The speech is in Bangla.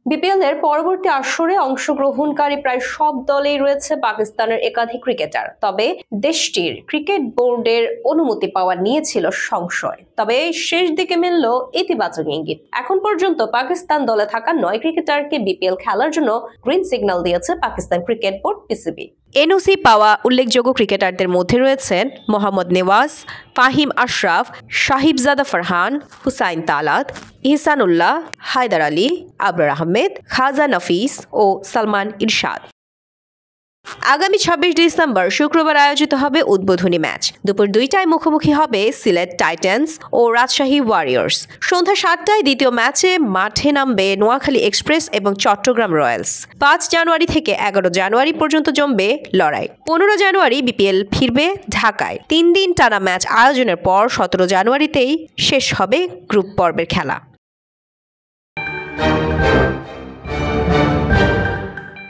বিপিএল এর পরবর্তী আসরে অংশগ্রহণকারী প্রায় সব দলেই রয়েছে পাকিস্তানের একাধিক ক্রিকেটার। তবে দেশটির ক্রিকেট বোর্ডের অনুমতি পাওয়া নিয়ে ছিল সংশয়। তবে শেষ দিকে মিলল ইতিবাচক ইঙ্গিত। এখন পর্যন্ত পাকিস্তান দলে থাকা 9 ক্রিকেটারকে বিপিএল খেলার জন্য গ্রিন সিগন্যাল দিয়েছে Pakistan cricket board PCB. NOC পাওয়া উল্লেখযোগ্য ক্রিকেটারদের মধ্যে রয়েছেন মোহাম্মদ নেওয়াজ, ফাহিম আশরাফ, সাহিবজাদা ফারহান, হুসাইন তালাত, ইহসানুল্লাহ, হায়দার আলী, আবরার আহমেদ, খাজা নফিস ও সালমান ইরশাদ। আগামী 26 ডিসেম্বর শুক্রবার আয়োজিত হবে উদ্বোধনী ম্যাচ। দুপুর 2টায় মুখোমুখি হবে সিলেট টাইটান্স ও রাজশাহী ওয়ারিয়র্স। সন্ধ্যা 7টায় দ্বিতীয় ম্যাচে মাঠে নামবে নোয়াখালী এক্সপ্রেস এবং চট্টগ্রাম রয়্যালস। 5 জানুয়ারি থেকে 11 জানুয়ারি পর্যন্ত জমবে লড়াই। 15 জানুয়ারি বিপিএল ফিরবে ঢাকায়। 3 দিন টানা ম্যাচ আয়োজনের পর 17 জানুয়ারিতেই শেষ হবে গ্রুপ পর্বের খেলা।